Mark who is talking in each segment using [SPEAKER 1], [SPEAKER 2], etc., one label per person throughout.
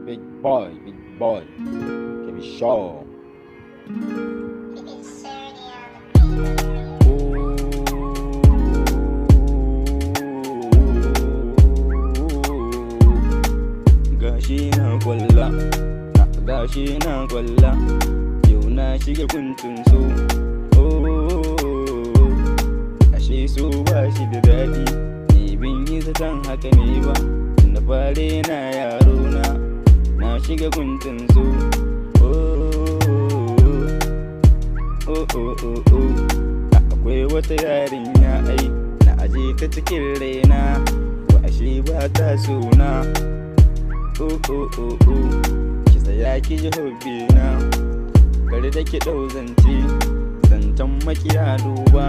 [SPEAKER 1] Big boy, can be sure. Gashi na kwalla, gashi na kwalla, yau na shiga kuntun so. Ashe so ba shi da daɗi, ni bin yi zaton haka ne ba. Da fare na yaro na shiga kuntun so. Akwai wata yarinya ai na aje ta cikin raina, to ashe ba ta sona. Ki tsaya ki ji hobbina, kare da ki ɗau zance, zancen makiya duba,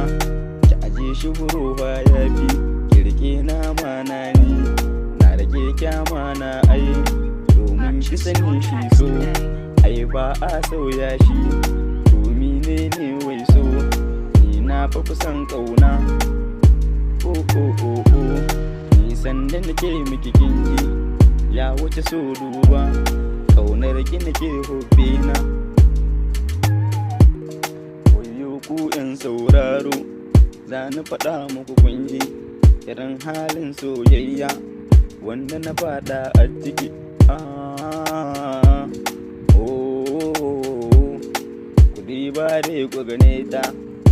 [SPEAKER 1] ki aje shi burowa ya fi, ki rike na mana ni, na rage kyama na ai, domin ki sani shi so, ai ba a sauya shi, domin ne wai so, ni na fa kusan ƙauna. Nisan da nake miki kinji, ya wuce so duba, ƙaunar ki nake hobbina. Wayo ku 'yan sauraro, za ni faɗa muku kunji, irin halin soyayya wanda na faɗa a ciki. Kudi ba dai ku gane ta,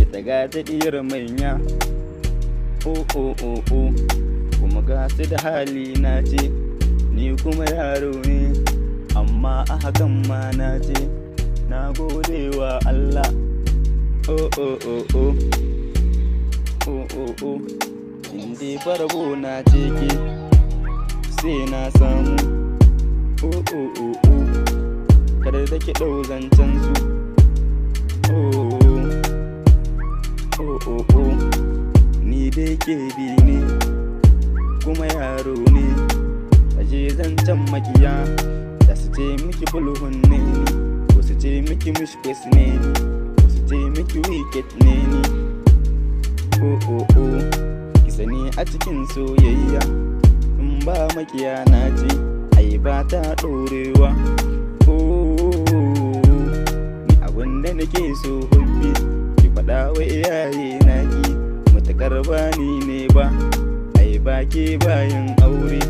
[SPEAKER 1] ita ga ta ɗiyar manya. Kuma ga su da hali na ce, ni kuma yaro ne, amma a hakan ma na ce, na gode wa Allah. Indi farko na ce ke, sai na samu. Kada da ki ɗau zancen su. Ni dai ke bi ne, kuma yaro ne, aje zancen makiya, da su ce miki bulhun ne ni, ko su ce miki mishkes ne ni, ko su ce miki wicket ne ni. Ki sani a cikin soyayya, in ba makiya na ce, ai ba ta ɗorewa. Ni abinda nake so hobbi, ki faɗa wa iyaye na ki, matakar ba ni ne ba, ai ba ke bayan aure.